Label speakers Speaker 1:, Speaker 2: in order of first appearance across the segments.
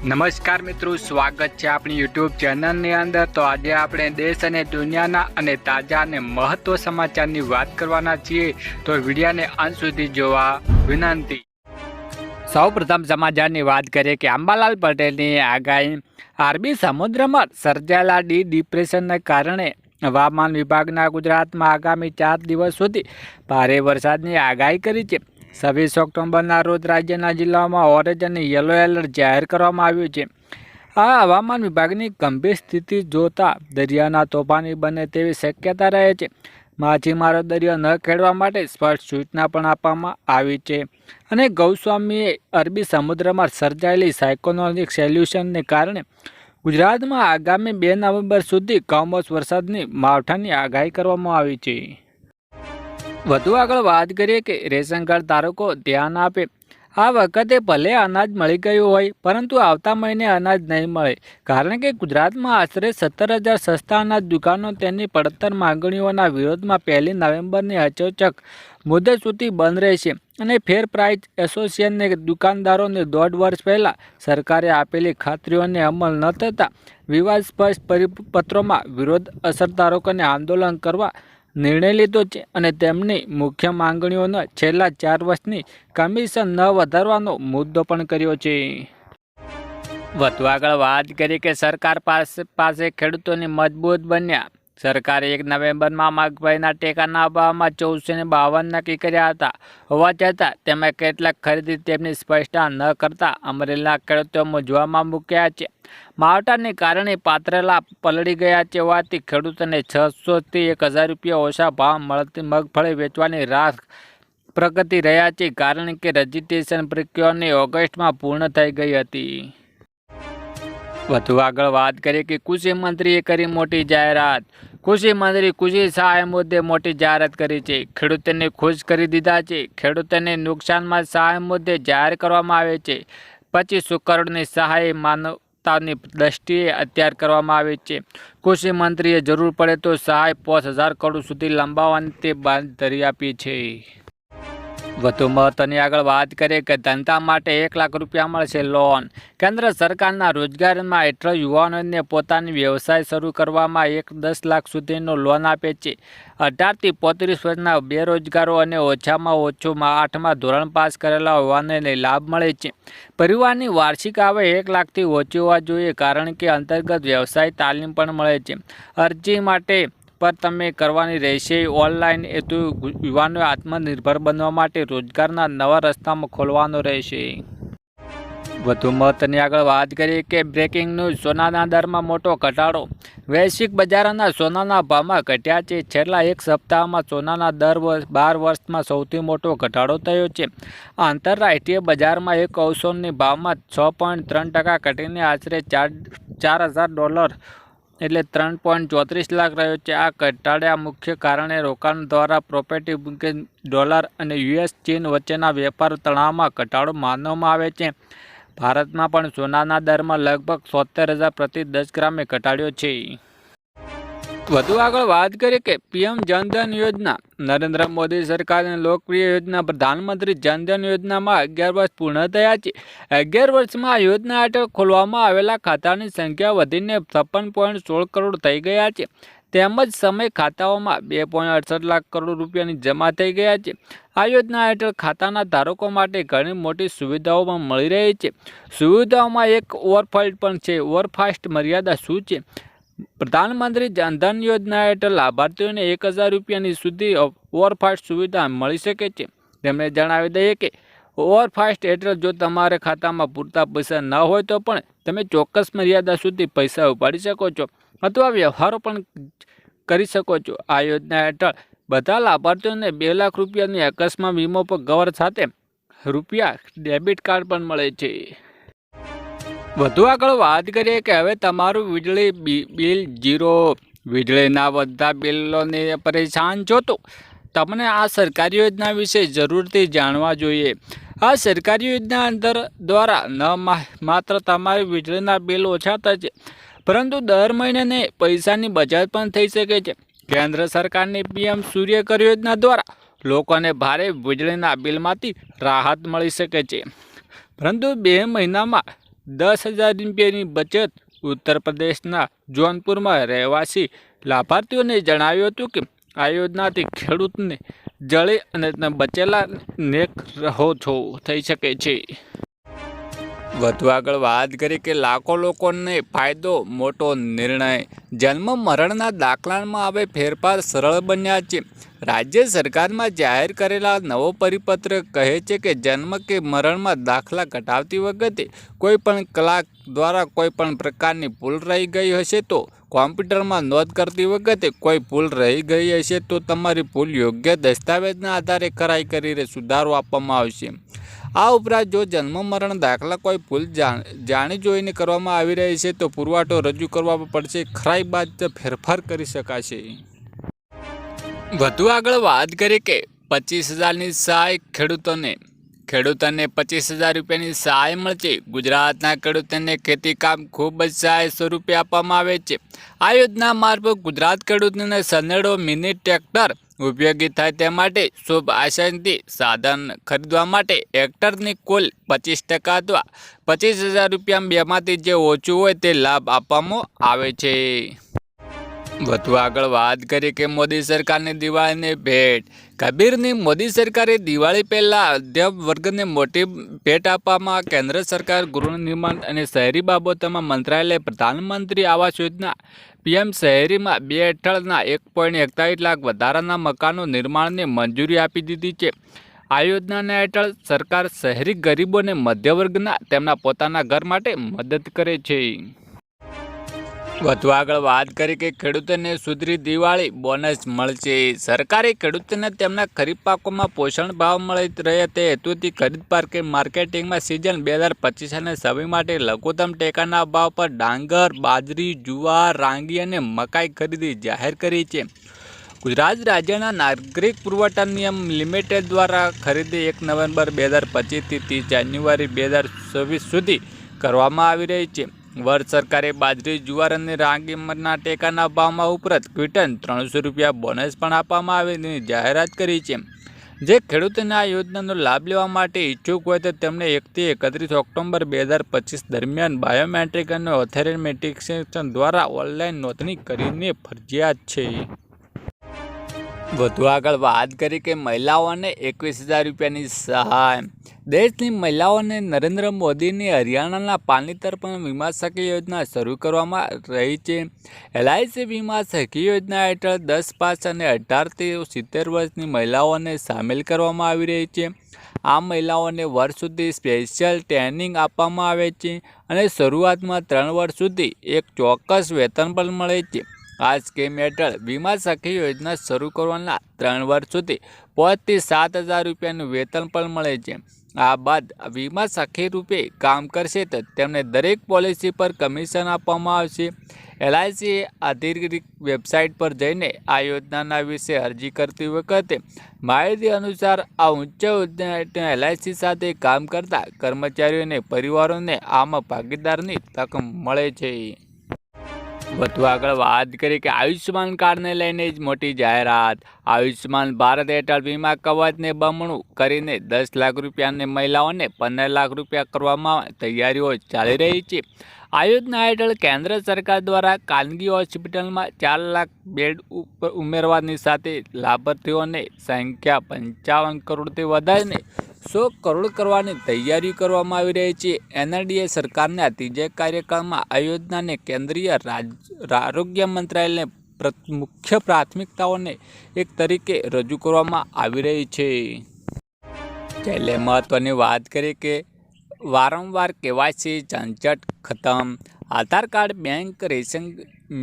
Speaker 1: નમસ્કાર મિત્રો, સ્વાગત છે આપણી યુટ્યુબ ચેનલની અંદર। તો આજે આપણે દેશ અને દુનિયાના અને તાજા અને મહત્વ સમાચારની વાત કરવાના છીએ, તો વિડીયોને અંત સુધી જોવા વિનંતી। સૌપ્રથમ સમાચારની વાત કરીએ કે અંબાલાલ પટેલની આગાહી। અરબી સમુદ્રમાં સર્જાયેલા ડિપ્રેશનને કારણે હવામાન વિભાગના ગુજરાતમાં આગામી 4 દિવસ સુધી ભારે વરસાદની આગાહી કરી છે। 26 ઓક્ટોબરના રોજ રાજ્યના જિલ્લાઓમાં ઓરેન્જ અને યલો એલર્ટ જાહેર કરવામાં આવ્યું છે। આ હવામાન વિભાગની ગંભીર સ્થિતિ જોતા દરિયાના તોફાની બને તેવી શક્યતા રહે છે। માછીમારો દરિયો ન ખેડવા માટે સ્પષ્ટ સૂચના પણ આપવામાં આવી છે। અને ગૌસ્વામીએ અરબી સમુદ્રમાં સર્જાયેલી સાયક્લોનિક સોલ્યુશનને કારણે ગુજરાતમાં આગામી 2 નવેમ્બર સુધી કમોસમી વરસાદની માવઠાની આગાહી કરવામાં આવી છે। વધુ આગળ વાત કરીએ કે રેશન કાર્ડ ધારકો ધ્યાન આપે। આ વખતે ભલે અનાજ મળી ગયું હોય, પરંતુ આવતા મહિને અનાજ નહીં મળે, કારણ કે ગુજરાતમાં આશરે 17,000 સસ્તા અનાજ દુકાનો તેની પડતર માંગણીઓના વિરોધમાં 1 નવેમ્બરની અચોચક મુદત સુધી બંધ રહેશે। અને ફેર પ્રાઇસ એસોસિએશનને દુકાનદારોને 1.5 વર્ષ પહેલાં સરકારે આપેલી ખાતરીઓને અમલ ન થતાં વિવાદાસ્પદ પરિપત્રોમાં વિરોધ અસરધારકોને આંદોલન કરવા નિર્ણય લીધો છે અને તેમની મુખ્ય માંગણીઓનો છેલ્લા 4 વર્ષની કમિશન ન વધારવાનો મુદ્દો પણ કર્યો છે। વધુ આગળ વાત કરી કે સરકાર પાસે ખેડૂતોની મજબૂત બન્યા। સરકારે 1 નવેમ્બરમાં મગફળીના ટેકાના ભાવમાં 1452 નક્કી કર્યા હતા। હોવા છતાં તેમાં કેટલાક ખરીદી તેમની સ્પષ્ટતા ન કરતા અમરેલીના ખેડૂતો મૂંઝવણમાં મુકાયા છે। માવઠાને કારણે પાત્રેલા પલળી ગયા છે હોવાથી ખેડૂતોને 600થી 1,000 રૂપિયા ઓછા ભાવ મળતી મગફળી વેચવાની રાહ પ્રગટી રહ્યા છે, કારણ કે રજીસ્ટ્રેશન પ્રક્રિયાની ઓગસ્ટમાં પૂર્ણ થઈ ગઈ હતી। વધુ આગળ વાત કરીએ કે કૃષિ મંત્રીએ કરી મોટી જાહેરાત। કૃષિ મંત્રી કૃષિ સહાય મુદ્દે મોટી જાહેરાત કરી છે। ખેડૂતોને ખુશ કરી દીધા છે। ખેડૂતોને નુકસાનમાં સહાય મુદ્દે જાહેર કરવામાં આવે છે। 2500 કરોડની સહાય માનવતાની દ્રષ્ટિએ અત્યારે કરવામાં આવી છે। કૃષિ મંત્રીએ જરૂર પડે તો સહાય 5,000 કરોડ સુધી લંબાવવાની તે બાંયધરી આપી છે। વધુ મહત્વની આગળ વાત કરીએ કે ધંધા માટે 1 લાખ રૂપિયા મળશે લોન। કેન્દ્ર સરકારના રોજગારમાં હેઠળ યુવાનોને પોતાની વ્યવસાય શરૂ કરવામાં 10 લાખ સુધીનો લોન આપે છે। 18 થી 35 વર્ષના બેરોજગારો અને ઓછામાં ઓછું 8મા ધોરણ પાસ કરેલા યુવાનોને લાભ મળે છે। પરિવારની વાર્ષિક આવક 1 લાખથી ઓછી હોવા જોઈએ, કારણ કે અંતર્ગત વ્યવસાય તાલીમ પણ મળે છે। અરજી માટે પર તમે કરવાની રહેશે ઓનલાઈન હેતુ યુવાનોએ આત્મનિર્ભર બનવા માટે રોજગારના નવા રસ્તામાં ખોલવાનો રહેશે। વધુ મહત્વની આગળ વાત કરીએ કે બ્રેકિંગ ન્યૂઝ, સોનાના દરમાં મોટો ઘટાડો। વૈશ્વિક બજારોના સોનાના ભાવમાં ઘટ્યા છે। છેલ્લા 1 સપ્તાહમાં સોનાના દર 12 વર્ષમાં સૌથી મોટો ઘટાડો થયો છે। આંતરરાષ્ટ્રીય બજારમાં 1 અઉન્સના ભાવમાં 6.3% ઘટીને આશરે $4,000 એટલે 3.34 લાખ રહ્યો છે। આ ઘટાડા મુખ્ય કારણે રોકાણ દ્વારા પ્રોપર્ટી મૂકેજ ડોલર અને યુએસ ચીન વચ્ચેના વેપાર તણાવમાં ઘટાડો માનવામાં આવે છે। ભારતમાં પણ સોનાના દરમાં લગભગ 70,000 પ્રતિ 10 ગ્રામે ઘટાડ્યો છે। વધુ આગળ વાત કરીએ કે પીએમ જનધન યોજના। નરેન્દ્ર મોદી સરકારની લોકપ્રિય યોજના પ્રધાનમંત્રી જનધન યોજનામાં 11 વર્ષ પૂર્ણ થયા છે। 11 વર્ષમાં આ યોજના હેઠળ ખોલવામાં આવેલા ખાતાની સંખ્યા વધીને 56.16 કરોડ થઈ ગયા છે। તેમજ સમય ખાતાઓમાં 2.68 લાખ કરોડ રૂપિયાની જમા થઈ ગયા છે। આ યોજના હેઠળ ખાતાના ધારકો માટે ઘણી મોટી સુવિધાઓ પણ મળી રહી છે। સુવિધાઓમાં એક ઓવરફાસ્ટ પણ છે। ઓવરફાસ્ટ મર્યાદા શું છે? પ્રધાનમંત્રી જનધન યોજના હેઠળ લાભાર્થીઓને 1,000 રૂપિયાની સુધી ઓવરફાસ્ટ સુવિધા મળી શકે છે। તેમણે જણાવી દઈએ કે ઓવરફાસ્ટ હેઠળ જો તમારા ખાતામાં પૂરતા પૈસા ન હોય તો પણ તમે ચોક્કસ મર્યાદા સુધી પૈસા ઉપાડી શકો છો અથવા વ્યવહારો પણ કરી શકો છો। આ યોજના હેઠળ બધા લાભાર્થીઓને 2 લાખ રૂપિયાની અકસ્માત વીમો પર કવર સાથે રૂપિયા ડેબિટ કાર્ડ પણ મળે છે। વધુ આગળ વાત કરીએ કે હવે તમારું વીજળી બિલ ઝીરો। વીજળીના વધતા બિલોને પરેશાન છો તો તમને આ સરકારી યોજના વિશે જરૂરથી જાણવા જોઈએ। આ સરકારી યોજના દ્વારા માત્ર તમારી વીજળીના બિલ ઓછા થશે, પરંતુ દર મહિને પૈસાની બચત પણ થઈ શકે છે। કેન્દ્ર સરકારની પીએમ સૂર્યઘર યોજના દ્વારા લોકોને ભારે વીજળીના બિલમાંથી રાહત મળી શકે છે, પરંતુ 2 મહિનામાં 10,000 રૂપિયાની બચત. ઉત્તર પ્રદેશના જૌનપુરમાં રહેવાસી લાભાર્થીઓને જણાવ્યું હતું કે આ યોજનાથી ખેડૂતને જળે અને બચેલા નેક રહો છો થઈ શકે છે. વધુ આગળ વાત કરી કે લાખો લોકોને ફાયદો, મોટો નિર્ણય. જન્મ મરણના દાખલામાં હવે ફેરફાર સરળ બન્યા છે. રાજ્ય સરકારમાં જાહેર કરેલા નવો પરિપત્ર કહે છે કે જન્મ કે મરણમાં દાખલા કઢાવતી વખતે કોઈ પણ કલાક દ્વારા કોઈ પણ પ્રકારની ભૂલ રહી ગઈ હશે તો કોમ્પ્યુટરમાં નોંધ કરતી વખતે કોઈ ભૂલ રહી ગઈ હશે તો તમારી ભૂલ યોગ્ય દસ્તાવેજના આધારે કરાઈ કરીને સુધારો આપવામાં આવશે. આ ઉપરાંત જો જન્મ મરણ દાખલા કોઈ ભૂલ જાણી જોઈને કરવામાં આવી રહી છે તો પુરવઠો રજૂ કરવા પડશે. ખરાઈ બાદ ફેરફાર કરી શકાશે. વધુ આગળ વાત કરી કે 25,000ની સહાય ખેડૂતોને. ખેડૂતોને 25,000 રૂપિયાની સહાય મળશે. ગુજરાતના ખેડૂતોને ખેતીકામ ખૂબ જ સહાય સ્વરૂપે આપવામાં આવે છે. આ યોજના મારફત ગુજરાત ખેડૂતોને સનેડો મિની ટ્રેક્ટર ઉપયોગી થાય તે માટે શુભ આશયથી સાધન ખરીદવા માટે હેક્ટરની કુલ 25% અથવા 25,000 રૂપિયા બેમાંથી જે ઓછું હોય તે લાભ આપવામાં આવે છે. વધુ આગળ વાત કરી કે મોદી સરકારની દિવાળીની ભેટ. કબીરની મોદી સરકારે દિવાળી પહેલાં મધ્યમ વર્ગને મોટી ભેટ આપવામાં કેન્દ્ર સરકાર ગૃહ નિર્માણ અને શહેરી બાબતોમાં મંત્રાલય પ્રધાનમંત્રી આવાસ યોજના PM શહેરીમાં 2 હેઠળના 1.41 લાખ વધારાના મકાનો નિર્માણને મંજૂરી આપી દીધી છે. આ યોજનાના હેઠળ સરકાર શહેરી ગરીબોને મધ્યવર્ગના તેમના પોતાના ઘર માટે મદદ કરે છે. વધુ આગળ વાત કરી કે ખેડૂતોને સુધરી દિવાળી બોનસ મળશે. સરકારે ખેડૂતોને તેમના ખરીફ પાકોમાં પોષણ ભાવ મળી રહે તે હેતુથી ખરીદ માર્કેટિંગમાં સિઝન 2025 અને 26 માટે લઘુત્તમ ટેકાના ભાવ પર ડાંગર, બાજરી, જુવાર, રાંગી અને મકાઈ ખરીદી જાહેર કરી છે. ગુજરાત રાજ્યના નાગરિક પુરવઠા નિગમ લિમિટેડ દ્વારા ખરીદી 1 નવેમ્બર 2025થી 30 જાન્યુઆરી 2024 સુધી કરવામાં આવી રહી છે. વર્ષ સરકારે બાજરી, જુવાર અને રાગીના ટેકાના ભાવમાં ઉપરાંત ક્વિન્ટલ 300 રૂપિયા બોનસ પણ આપવામાં આવેની જાહેરાત કરી છે. જે ખેડૂતોને આ યોજનાનો લાભ લેવા માટે ઈચ્છુક હોય તો તેમણે 1 થી 31 ઓક્ટોબર 2025 દરમિયાન બાયોમેટ્રિક અને ઓથેન્ટિકેશન દ્વારા ઓનલાઈન નોંધણી કરીને ફરજિયાત છે. વધુ આગળ વાત કરી કે મહિલાઓને 21,000 રૂપિયાની સહાય. દેશની મહિલાઓને નરેન્દ્ર મોદીની હરિયાણાના પાણીતર પણ વીમા સખી યોજના શરૂ કરવામાં રહી છે. LIC વીમા સખી યોજના હેઠળ 10 પાસ અને 18 થી 70 વર્ષની મહિલાઓને સામેલ કરવામાં આવી રહી છે. આ મહિલાઓને વર્ષ સુધી સ્પેશિયલ ટ્રેનિંગ આપવામાં આવે છે અને શરૂઆતમાં 3 વર્ષ સુધી એક ચોક્કસ વેતન પણ મળે છે. આ સ્કીમ હેઠળ વીમા સખી યોજના શરૂ કરવાના 3 વર્ષ સુધી 5 થી 7,000 રૂપિયાનું વેતન પણ મળે છે. આ બાદ વીમા સખી રૂપે કામ કરશે તો તેમને દરેક પોલિસી પર કમિશન આપવામાં આવશે. LIC અધિકૃત વેબસાઇટ પર જઈને આ યોજનાના વિશે અરજી કરતી વખતે માહિતી અનુસાર આ ઉચ્ચ યોજના LIC સાથે કામ કરતા કર્મચારીઓને પરિવારોને આમાં ભાગીદારની તક મળે છે. વધુ આગળ વાત કરી કે આયુષ્યમાન કાર્ડને લઈને જ મોટી જાહેરાત. આયુષ્યમાન ભારત હેઠળ વીમા કવચને બમણું કરીને 10 લાખ રૂપિયાને મહિલાઓને 15 લાખ રૂપિયા કરવામાં તૈયારીઓ ચાલી રહી છે. આ યોજના હેઠળ કેન્દ્ર સરકાર દ્વારા ખાનગી હોસ્પિટલમાં 4 લાખ બેડ ઉમેરવાની સાથે લાભાર્થીઓની સંખ્યા 55 કરોડથી વધારીને 100 કરોડ કરવાની તૈયારી કરવામાં આવી રહી છે. NDA સરકારના ત્રીજા કાર્યકાળમાં આ યોજનાને કેન્દ્રીય આરોગ્ય મંત્રાલયને મુખ્ય પ્રાથમિકતાઓને એક તરીકે રજૂ કરવામાં આવી રહી છે. છેલ્લે મહત્વની વાત કરી કે વારંવાર KYC ઝંઝટ ખતમ. Aadhaar card, bank, ration,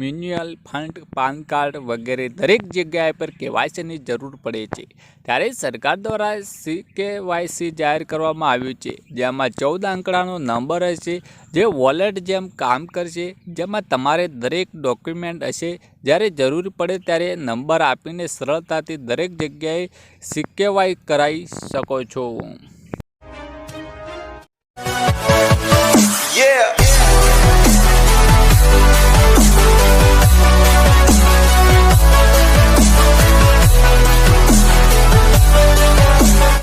Speaker 1: mutual fund, PAN card વગેરે દરેક જગ્યાએ પર KYCની જરૂર પડે છે. ત્યારે સરકાર દ્વારા CKYC જાહેર કરવામાં આવ્યું છે, જેમાં 14 અંકડાનો નંબર હશે જે વોલેટ જેમ કામ કરશે, જેમાં તમારે દરેક ડોક્યુમેન્ટ હશે. જ્યારે જરૂર પડે ત્યારે નંબર આપીને સરળતાથી દરેક જગ્યાએ CKYC કરાવી શકો છો.
Speaker 2: Yeah.